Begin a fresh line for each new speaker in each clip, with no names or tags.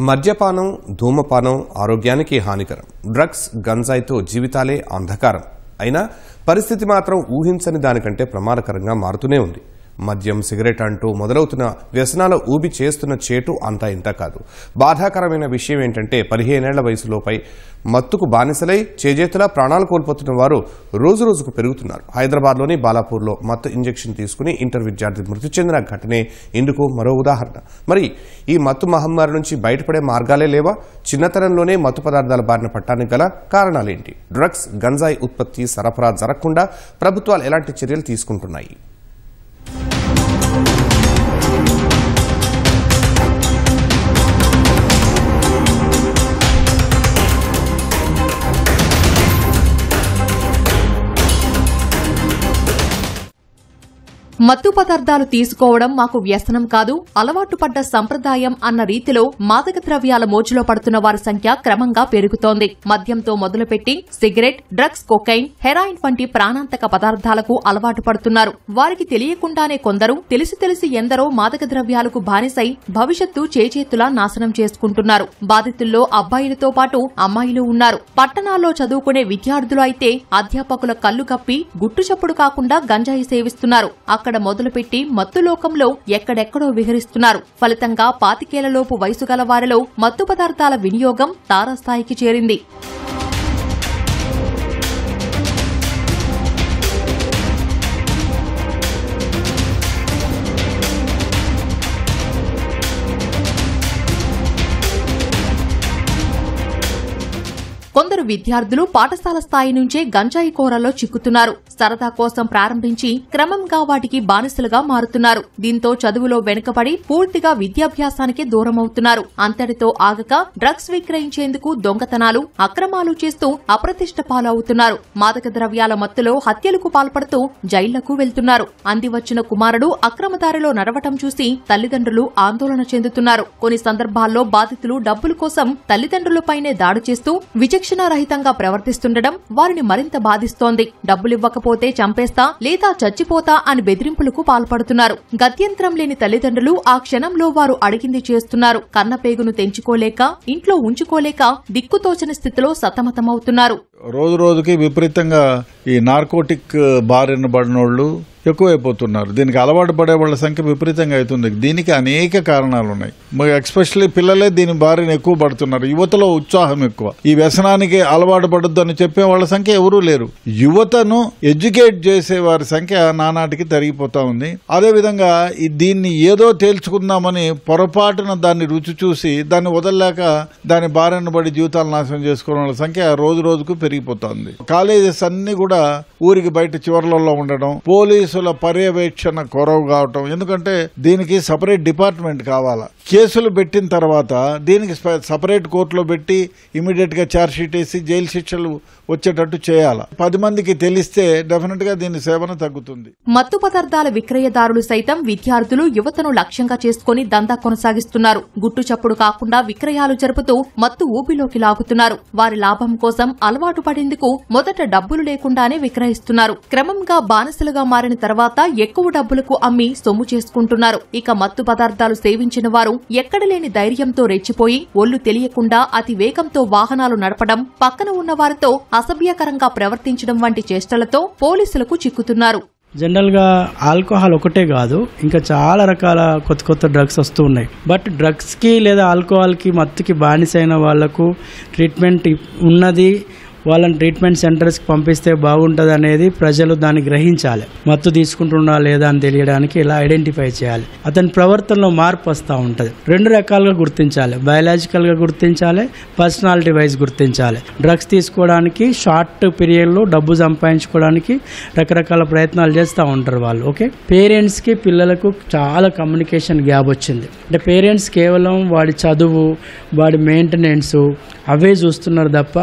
మద్యపానం, ధూమపానం ఆరోగ్యానికి హానికరం. డ్రగ్స్, గంజాయితో జీవితాలే అంధకారం. అయినా పరిస్థితి మాత్రం ఊహించని దానికంటే ప్రమాదకరంగా మారుతూనే ఉంది. మద్యం, సిగరెట్ అంటూ మొదలవుతున్న వ్యసనాల ఊబి చేస్తున్న చేటు అంతా ఇంత కాదు. బాధాకరమైన విషయం ఏంటంటే 15 ఏళ్ల వయసులోపై మత్తుకు బానిసలై చేజేతులా ప్రాణాలు కోల్పోతున్న వారు రోజురోజుకు పెరుగుతున్నారు. హైదరాబాద్లోని బాలాపూర్లో మత్తు ఇంజెక్షన్ తీసుకుని ఇంటర్ విద్యార్థి మృతి చెందిన ఘటనే ఇందుకు మరో ఉదాహరణ. మరి ఈ మత్తు మహమ్మారి నుంచి బయటపడే మార్గాలే లేవా? చిన్నతనంలోనే మత్తు పదార్థాల బారిన పట్టానికి గల కారణాలేంటి? డ్రగ్స్, గంజాయి ఉత్పత్తి, సరఫరా జరగకుండా ప్రభుత్వాలు ఎలాంటి చర్యలు తీసుకుంటున్నాయి?
మత్తు పదార్థాలు తీసుకోవడం మాకు వ్యసనం కాదు, అలవాటు పడ్డ సంప్రదాయం అన్న రీతిలో మాదక ద్రవ్యాల మోజులో పడుతున్న వారి సంఖ్య క్రమంగా పెరుగుతోంది. మద్యంతో మొదలుపెట్టి సిగరెట్, డ్రగ్స్, కొకైన్, హెరాయిన్ వంటి ప్రాణాంతక పదార్థాలకు అలవాటు పడుతున్నారు. వారికి తెలియకుండానే కొందరు, తెలిసి ఎందరో మాదక ద్రవ్యాలకు బానిసై భవిష్యత్తు చేజేతులా నాశనం చేసుకుంటున్నారు. బాధితుల్లో అబ్బాయిలతో పాటు అమ్మాయిలు ఉన్నారు. పట్టణాల్లో చదువుకునే విద్యార్థులు అయితే అధ్యాపకుల కళ్లు కప్పి గుట్టుచప్పుడు కాకుండా గంజాయి సేవిస్తున్నారు. అక్కడ మొదలుపెట్టి మత్తులోకంలో ఎక్కడెక్కడో విహరిస్తున్నారు. ఫలితంగా 25 ఏళ్లలోపు వయసు గల వారిలో మత్తు పదార్థాల వినియోగం తారాస్థాయికి చేరింది. కొందరు విద్యార్థులు పాఠశాల స్థాయి నుంచే గంజాయి కోరల్లో చిక్కుతున్నారు. సరదా కోసం ప్రారంభించి క్రమంగా వాటికి బానిసలుగా మారుతున్నారు. దీంతో చదువులో వెనుకబడి పూర్తిగా విద్యాభ్యాసానికే దూరమవుతున్నారు. అంతటితో ఆగక డ్రగ్స్ విక్రయించేందుకు దొంగతనాలు, అక్రమాలు చేస్తూ అప్రతిష్ట పాలవుతున్నారు. మాదక ద్రవ్యాల మత్తులో హత్యలకు పాల్పడుతూ జైళ్లకు వెళ్తున్నారు. అందివచ్చిన కుమారుడు అక్రమదారిలో నడవటం చూసి తల్లిదండ్రులు ఆందోళన చెందుతున్నారు. కొన్ని సందర్భాల్లో బాధితులు డబ్బుల కోసం తల్లిదండ్రులపైనే దాడి చేస్తూ విచక్షణారహితంగా ప్రవర్తిస్తుండడం వారిని మరింత బాధిస్తోంది. డబ్బులివ్వకపోతే చంపేస్తా లేదా చచ్చిపోతా అని బెదిరింపులకు పాల్పడుతున్నారు. గత్యంతరం లేని తల్లిదండ్రులు ఆ క్షణంలో వారు అడిగింది చేస్తున్నారు. కన్నపేగును తెంచుకోలేక, ఇంట్లో ఉంచుకోలేక దిక్కుతోచని స్థితిలో సతమతమవుతున్నారు.
రోజు రోజుకి విపరీతంగా ఈ నార్కోటిక్ బారిన పడినోళ్లు ఎక్కువైపోతున్నారు. దీనికి అలవాటు పడే వాళ్ళ సంఖ్య విపరీతంగా అవుతుంది. దీనికి అనేక కారణాలు ఉన్నాయి. ఎస్పెషల్లీ పిల్లలే దీని బారిన ఎక్కువ పడుతున్నారు. యువతలో ఉత్సాహం ఎక్కువ. ఈ వ్యసనానికి అలవాటు పడొద్దు అని చెప్పే వాళ్ళ సంఖ్య ఎవరూ లేరు. యువతను ఎడ్యుకేట్ చేసే వారి సంఖ్య నానాటికి తరిగిపోతా ఉంది. అదేవిధంగా దీన్ని ఏదో తేల్చుకుందామని పొరపాటున దాన్ని రుచి చూసి దాన్ని వదలలేక దాని బారిన పడి జీవితాలు నాశనం చేసుకోవడం వాళ్ళ సంఖ్య రోజు రోజుకు పెరిగిపోతుంది. కాలేజెస్ అన్ని కూడా ఊరికి బయట చివర్లలో ఉండడం, పోలీసుల పర్యవేక్షణ కొరవ కావటం. ఎందుకంటే దీనికి సపరేట్ డిపార్ట్మెంట్ కావాలా. కేసులు పెట్టిన తర్వాత దీనికి సపరేట్ కోర్టులో పెట్టి ఇమీడియట్ గా ఛార్జ్ షీట్ వేసి జైలు శిక్షలు వచ్చేటట్టు చేయాలి. 10 మందికి తెలిస్తే డెఫినెట్ గా దీని సేవన తగ్గుతుంది.
మత్తు పదార్థాల విక్రయదారులు సైతం విద్యార్థులు, యువతను లక్ష్యంగా చేసుకుని దందా కొనసాగిస్తున్నారు. గుట్టు చప్పుడు కాకుండా విక్రయాలు జరుపుతూ మత్తు ఊపిలోకి లాగుతున్నారు. వారి లాభం కోసం అలవాటు పడేందుకు మొదట డబ్బులు లేకుండానే విక్రయిస్తున్నారు. క్రమంగా బానిసలుగా మారిన తర్వాత ఎక్కువ డబ్బులకు అమ్మి సొమ్ము చేసుకుంటున్నారు. ఇక మత్తు పదార్థాలు సేవించిన వారు ఎక్కడలేని ధైర్యంతో రెచ్చిపోయి ఒళ్లు తెలియకుండా అతి వేగంతో వాహనాలు నడపడం, పక్కన ఉన్న వారితో అసభ్యకరంగా ప్రవర్తించడం వంటి చేష్టలతో పోలీసులకు చిక్కుతున్నారు.
జనరల్ గా ఆల్కహాల్ ఒకటే కాదు, ఇంకా చాలా రకాల కొత్త డ్రగ్స్ వస్తూ ఉన్నాయి. బట్ డ్రగ్స్ కి లేదా ఆల్కహాల్ కి, మత్తుకి బానిసైన వాళ్లకు ట్రీట్మెంట్ ఉన్నది. వాళ్ళని ట్రీట్మెంట్ సెంటర్స్కి పంపిస్తే బాగుంటుంది అనేది ప్రజలు దాన్ని గ్రహించాలి. మత్తు తీసుకుంటున్నా లేదా అని తెలియడానికి ఇలా ఐడెంటిఫై చేయాలి. అతని ప్రవర్తనలో మార్పు వస్తూ ఉంటుంది. 2 రకాలుగా గుర్తించాలి. బయాలజికల్గా గుర్తించాలి, పర్సనాలిటీ వైజ్ గుర్తించాలి. డ్రగ్స్ తీసుకోవడానికి షార్ట్ పీరియడ్లో డబ్బు సంపాదించుకోవడానికి రకరకాల ప్రయత్నాలు చేస్తూ ఉంటారు వాళ్ళు. ఓకే, పేరెంట్స్కి పిల్లలకు చాలా కమ్యూనికేషన్ గ్యాప్ వచ్చింది. అంటే పేరెంట్స్ కేవలం వాడి చదువు, వాడి మెయింటెనెన్స్ అవే చూస్తున్నారు తప్ప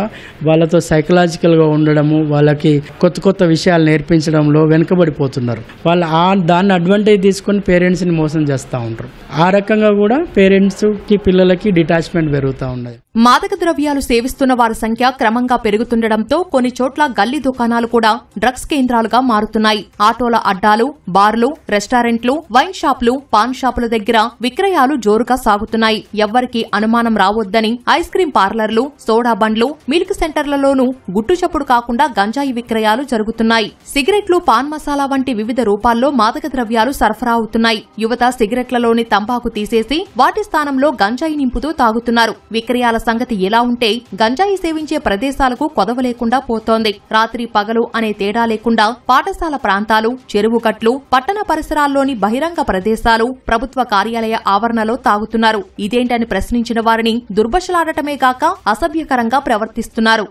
వాళ్ళతో సైకలాజికల్గా ఉండడము, వాళ్ళకి కొత్త కొత్త విషయాలు నేర్పించడంలో వెనుకబడిపోతున్నారు. వాళ్ళు దాన్ని అడ్వాంటేజ్ తీసుకొని పేరెంట్స్ని మోసం చేస్తూ ఉంటారు. ఆ రకంగా కూడా పేరెంట్స్కి పిల్లలకి డిటాచ్మెంట్ పెరుగుతూ ఉన్నది.
మాదక ద్రవ్యాలు సేవిస్తున్న వారి సంఖ్య క్రమంగా పెరుగుతుండటంతో కొన్ని చోట్ల గల్లీ దుకాణాలు కూడా డ్రగ్స్ కేంద్రాలుగా మారుతున్నాయి. ఆటోల అడ్డాలు, బార్లు, రెస్టారెంట్లు, వైన్ షాపులు, పాన్ షాపుల దగ్గర విక్రయాలు జోరుగా సాగుతున్నాయి. ఎవ్వరికీ అనుమానం రావొద్దని ఐస్ క్రీం పార్లర్లు, సోడా బండ్లు, మిల్క్ సెంటర్లలోనూ గుట్టుచప్పుడు కాకుండా గంజాయి విక్రయాలు జరుగుతున్నాయి. సిగరెట్లు, పాన్ మసాలా వంటి వివిధ రూపాల్లో మాదక ద్రవ్యాలు సరఫరా అవుతున్నాయి. యువత సిగరెట్లలోని తంబాకు తీసేసి వాటి స్థానంలో గంజాయి నింపుతూ తాగుతున్నారు. విక్రయాల సంగతి ఎలా ఉంటే గంజాయి సేవించే ప్రదేశాలకు కొదవ లేకుండా పోతోంది. రాత్రి పగలు అనే తేడా లేకుండా పాఠశాల ప్రాంతాలు, చెరువు గట్లు, పట్టణ పరిసరాల్లోని బహిరంగ ప్రదేశాలు, ప్రభుత్వ కార్యాలయ ఆవరణలో తాగుతున్నారు. ఇదేంటని ప్రశ్నించిన వారిని దుర్భషలాడటమే గాక అసభ్యకరంగా ప్రవర్తిస్తున్నారు.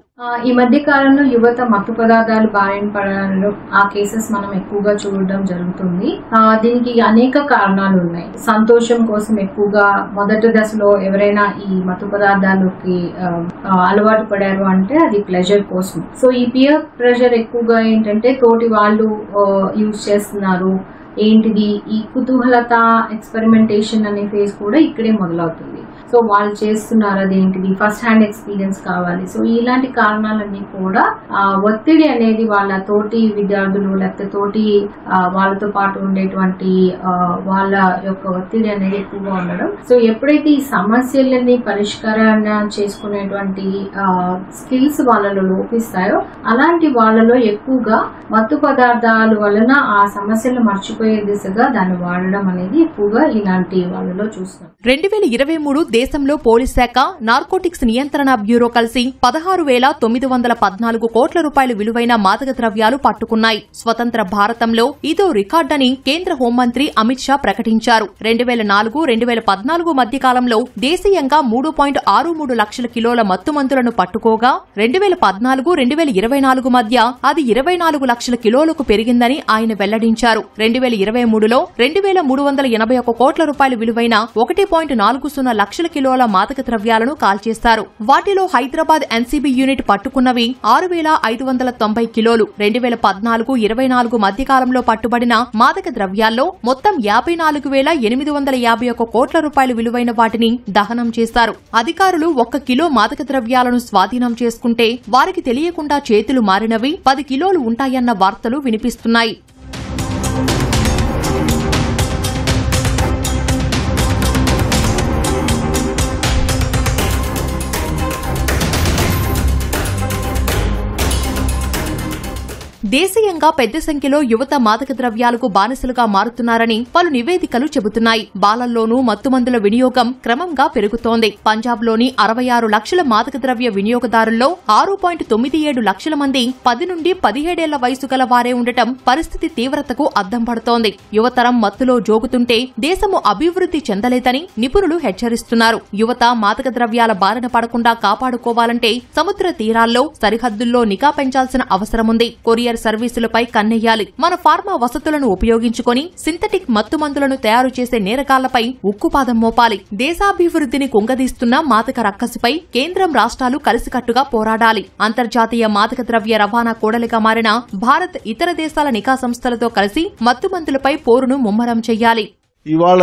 ఈ మధ్య కాలంలో యువత మత్తు పదార్థాలు బారిన పడడంలో ఆ కేసెస్ మనం ఎక్కువగా చూడడం జరుగుతుంది. దీనికి అనేక కారణాలు ఉన్నాయి. సంతోషం కోసం ఎక్కువగా మొదటి దశలో ఎవరైనా ఈ మత్తు పదార్థాలకి అలవాటు పడారు అంటే అది ప్లెజర్ కోసం. సో ఈ పియర్ ప్రెషర్ ఎక్కువగా ఏంటంటే తోటి వాళ్ళు యూజ్ చేస్తున్నారు, ఏంటిది ఈ కుతూహలత, ఎక్స్పెరిమెంటేషన్ అనే ఫేజ్ కూడా ఇక్కడే మొదలవుతుంది. సో వాళ్ళు చేస్తున్నారు, అదేంటిది ఫస్ట్ హ్యాండ్ ఎక్స్పీరియన్స్ కావాలి. సో ఇలాంటి కారణాలన్నీ కూడా ఒత్తిడి అనేది వాళ్ళ తోటి విద్యార్థులు లేకపోతే తోటి వాళ్ళతో పాటు ఉండేటువంటి వాళ్ళ యొక్క ఒత్తిడి అనేది ఎక్కువగా ఉండడం. సో ఎప్పుడైతే ఈ సమస్యలని పరిష్కారణ చేసుకునేటువంటి స్కిల్స్ వాళ్ళలో లోపిస్తాయో అలాంటి వాళ్ళలో ఎక్కువగా మత్తు పదార్థాల వలన ఆ సమస్యలు మర్చిపోయే దిశగా దాన్ని వాడడం అనేది ఎక్కువగా ఇలాంటి వాళ్ళలో చూస్తాం.
2023 దేశంలో పోలీస్ శాఖ, నార్కోటిక్స్ నియంత్రణ బ్యూరో కలిసి 16,914 కోట్ల రూపాయలు విలువైన మాదక ద్రవ్యాలు పట్టుకున్నాయి. స్వతంత్ర భారతంలో ఇదో రికార్డని కేంద్ర హోంమంత్రి అమిత్ షా ప్రకటించారు. 2004-2014 మధ్య కాలంలో దేశీయంగా 3.63 లక్షల కిలోల మత్తుమందులను పట్టుకోగా 2014-2024 మధ్య అది 24 లక్షల కిలోలకు పెరిగిందని ఆయన వెల్లడించారు. 2023లో 2,381 కోట్ల రూపాయలు విలువైన 1.40 లక్షల కిలోల మాదక ద్రవ్యాలను కాల్చేశారు. వాటిలో హైదరాబాద్ ఎన్సీబీ యూనిట్ పట్టుకున్నవి 6,590 కిలోలు. 2014-24 మధ్యకాలంలో పట్టుబడిన మాదక ద్రవ్యాల్లో మొత్తం 54,851 కోట్ల రూపాయలు విలువైన వాటిని దహనం చేశారు. అధికారులు 1 కిలో మాదక ద్రవ్యాలను స్వాధీనం చేసుకుంటే వారికి తెలియకుండా చేతులు మారినవి 10 కిలోలు ఉంటాయన్న వార్తలు వినిపిస్తున్నాయి. దేశీయంగా పెద్ద సంఖ్యలో యువత మాదక ద్రవ్యాలకు బానిసలుగా మారుతున్నారని పలు నివేదికలు చెబుతున్నాయి. బాలల్లోనూ మత్తుమందుల వినియోగం క్రమంగా పెరుగుతోంది. పంజాబ్లోని 66 లక్షల మాదక ద్రవ్య వినియోగదారుల్లో 6.97 లక్షల మంది 10 నుండి 17 ఏళ్ల వయసు గల వారే ఉండటం పరిస్థితి తీవ్రతకు అద్దం పడుతోంది. యువతరం మత్తులో జోగుతుంటే దేశము అభివృద్ధి చెందలేదని నిపుణులు హెచ్చరిస్తున్నారు. యువత మాదక ద్రవ్యాల బారిన పడకుండా కాపాడుకోవాలంటే సముద్ర తీరాల్లో, సరిహద్దుల్లో నిఘా పెంచాల్సిన అవసరముంది. కొరియర్ సర్వీసులపై కన్నెయ్యాలి. మన ఫార్మా వసతులను ఉపయోగించుకొని సింథటిక్ మత్తుమందులను తయారు చేసే నేరగాళ్లపై ఉక్కుపాదం మోపాలి. దేశాభివృద్ధిని కుంగదీస్తున్న మాదక రక్కసుపై కేంద్రం, రాష్ట్రాలు కలిసికట్టుగా పోరాడాలి. అంతర్జాతీయ మాదక ద్రవ్య రవాణా కూడలిగా మారిన భారత్ ఇతర దేశాల నిఘా సంస్థలతో కలిసి మత్తుమందులపై పోరును ముమ్మరం చెయ్యాలి.
ఇవాళ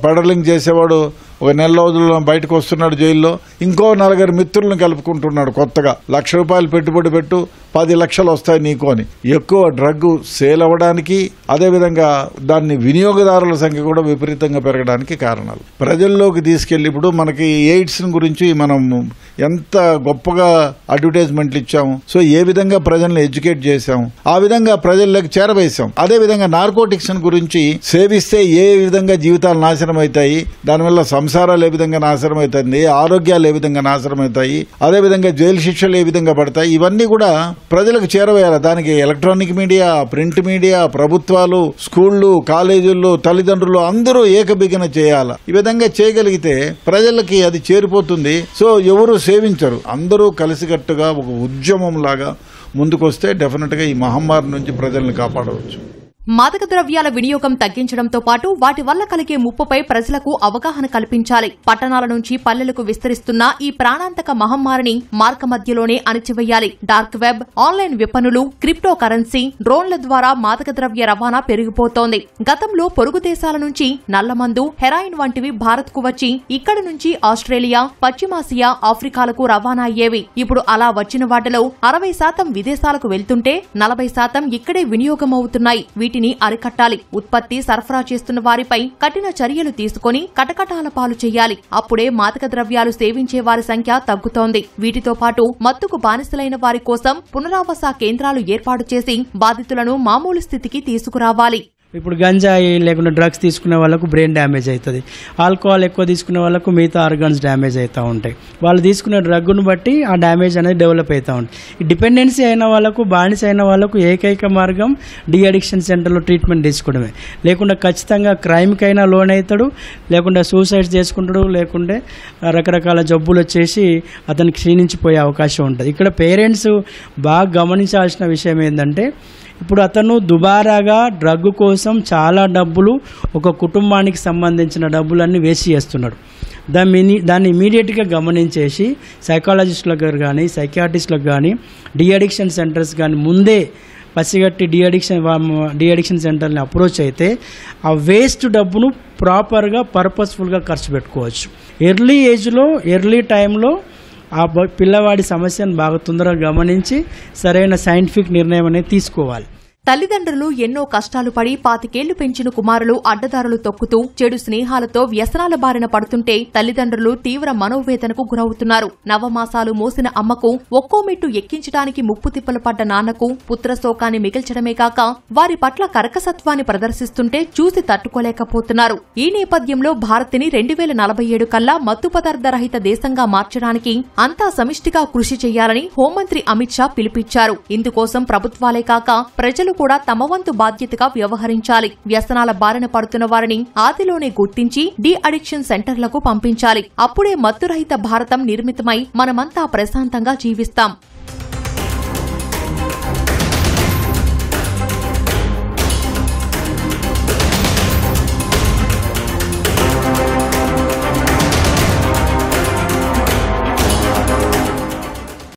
పెడలింగ్ చేసేవాడు ఒక నెల రోజుల్లో బయటకు వస్తున్నాడు జైల్లో, ఇంకో 4 మిత్రులను కలుపుకుంటున్నాడు. కొత్తగా ₹1,00,000 పెట్టుబడి పెట్టు, 10 లక్షలు వస్తాయి నీకు అని. ఎక్కువ డ్రగ్ సేల్ అవ్వడానికి, అదేవిధంగా దాన్ని వినియోగదారుల సంఖ్య కూడా విపరీతంగా పెరగడానికి కారణాలు. ప్రజల్లోకి తీసుకెళ్లి ఇప్పుడు మనకి ఎయిడ్స్ గురించి మనం ఎంత గొప్పగా అడ్వర్టైజ్మెంట్లు ఇచ్చాము. సో ఏ విధంగా ప్రజల్ని ఎడ్యుకేట్ చేశాము, ఆ విధంగా ప్రజల్లోకి చేరవేశాం. అదేవిధంగా నార్కోటిక్స్ గురించి సేవిస్తే ఏ విధంగా జీవితాలు నాశనం అవుతాయి, దానివల్ల సంసారాలు ఏ విధంగా నాశనం అవుతుంది, ఆరోగ్యాలు ఏ విధంగా నాశనం అవుతాయి, అదేవిధంగా జైలు శిక్షలు ఏ విధంగా పడతాయి, ఇవన్నీ కూడా ప్రజలకు చేరవేయాలి. దానికి ఎలక్ట్రానిక్ మీడియా, ప్రింట్ మీడియా, ప్రభుత్వాలు, స్కూళ్లు, కాలేజీల్లో, తల్లిదండ్రులు అందరూ ఏకబిగిన చేయాలి. ఈ విధంగా చేయగలిగితే ప్రజలకి అది చేరిపోతుంది. సో ఎవరు సేవించరు. అందరూ కలిసికట్టుగా ఒక ఉద్యమం లాగా ముందుకొస్తే డెఫినెట్ గా ఈ మహమ్మారి నుంచి ప్రజల్ని కాపాడవచ్చు.
మాదక ద్రవ్యాల వినియోగం తగ్గించడంతో పాటు వాటి వల్ల కలిగే ముప్పుపై ప్రజలకు అవగాహన కల్పించాలి. పట్టణాల నుంచి పల్లెలకు విస్తరిస్తున్న ఈ ప్రాణాంతక మహమ్మారిని మార్గమధ్యలోనే అణిచివేయాలి. డార్క్ వెబ్, ఆన్లైన్ విపణులు, క్రిప్టో కరెన్సీ, డ్రోన్ల ద్వారా మాదక ద్రవ్య రవాణా పెరిగిపోతోంది. గతంలో పొరుగు దేశాల నుంచి నల్లమందు, హెరాయిన్ వంటివి భారత్కు వచ్చి ఇక్కడి నుంచి ఆస్ట్రేలియా, పశ్చిమాసియా, ఆఫ్రికాలకు రవాణా అయ్యేవి. ఇప్పుడు అలా వచ్చిన వాటిలో 60% విదేశాలకు వెళ్తుంటే 40% ఇక్కడే వినియోగమవుతున్నాయి. వీటిని అరికట్టాలి. ఉత్పత్తి, సరఫరా చేస్తున్న వారిపై కఠిన చర్యలు తీసుకుని కటకటాల పాలు చేయాలి. అప్పుడే మాదక ద్రవ్యాలు సేవించే వారి సంఖ్య తగ్గుతోంది. వీటితో పాటు మత్తుకు బానిసలైన వారి కోసం పునరావాస కేంద్రాలు ఏర్పాటు చేసి బాధితులను మామూలు స్థితికి తీసుకురావాలి.
ఇప్పుడు గంజాయి లేకుండా డ్రగ్స్ తీసుకునే వాళ్ళకు బ్రెయిన్ డ్యామేజ్ అవుతుంది. ఆల్కహాల్ ఎక్కువ తీసుకునే వాళ్ళకు మిగతా ఆర్గన్స్ డ్యామేజ్ అవుతూ ఉంటాయి. వాళ్ళు తీసుకునే డ్రగ్ను బట్టి ఆ డ్యామేజ్ అనేది డెవలప్ అవుతూ ఉంటుంది. ఈ డిపెండెన్సీ అయిన వాళ్ళకు, బానిస అయిన వాళ్ళకు ఏకైక మార్గం డి అడిక్షన్ సెంటర్లో ట్రీట్మెంట్ తీసుకోవడమే. లేకుండా ఖచ్చితంగా క్రైమ్కైనా లోన్ అవుతాడు, లేకుండా సూసైడ్ చేసుకుంటాడు, లేకుంటే రకరకాల జబ్బులు వచ్చేసి అతనికి క్షీణించిపోయే అవకాశం ఉంటుంది. ఇక్కడ పేరెంట్స్ బాగా గమనించాల్సిన విషయం ఏంటంటే, ఇప్పుడు అతను దుబారాగా డ్రగ్ కోసం చాలా డబ్బులు, ఒక కుటుంబానికి సంబంధించిన డబ్బులన్నీ వేస్ట్ చేస్తున్నాడు. దాన్ని ఇమీడియట్గా గమనించేసి సైకాలజిస్టులకు కానీ, సైకియాట్రిస్టులకు కానీ, డి అడిక్షన్ సెంటర్స్ కానీ ముందే పసిగట్టి డి అడిక్షన్ సెంటర్ని అప్రోచ్ అయితే ఆ వేస్ట్ డబ్బును ప్రాపర్గా, పర్పస్ఫుల్గా ఖర్చు పెట్టుకోవచ్చు. ఎర్లీ ఏజ్లో, ఎర్లీ టైంలో ఆ పిల్లవాడి సమస్యను బాగా తొందరగా గమనించి సరైన సైంటిఫిక్ నిర్ణయం అనేది తీసుకోవాలి.
తల్లిదండ్రులు ఎన్నో కష్టాలు పడి 25 ఏళ్లు పెంచిన కుమారులు అడ్డదారులు తొక్కుతూ చెడు స్నేహాలతో వ్యసనాల బారిన పడుతుంటే తల్లిదండ్రులు తీవ్ర మనోవేదనకు గురవుతున్నారు. నవమాసాలు మోసిన అమ్మకు ఒక్కో మెట్టు ఎక్కించడానికి ముప్పు తిప్పలు పడ్డ నాన్నకు పుత్రశోకాన్ని మిగిల్చడమే కాక వారి పట్ల కర్కసత్వాన్ని ప్రదర్శిస్తుంటే చూసి తట్టుకోలేకపోతున్నారు. ఈ నేపథ్యంలో భారత్ని 2047 కల్లా మత్తు పదార్థ రహిత దేశంగా మార్చడానికి అంతా సమిష్టిగా కృషి చేయాలని హోంమంత్రి అమిత్ షా పిలుపిచ్చారు. ఇందుకోసం ప్రభుత్వాలే కాక ప్రజలు కూడా తమ వంతు బాధ్యతగా వ్యవహరించాలి. వ్యసనాల బారిన పడుతున్న వారిని ఆదిలోనే గుర్తించి డి అడిక్షన్ సెంటర్లకు పంపించాలి. అప్పుడే మత్తురహిత భారతం నిర్మితమై మనమంతా ప్రశాంతంగా జీవిస్తాం.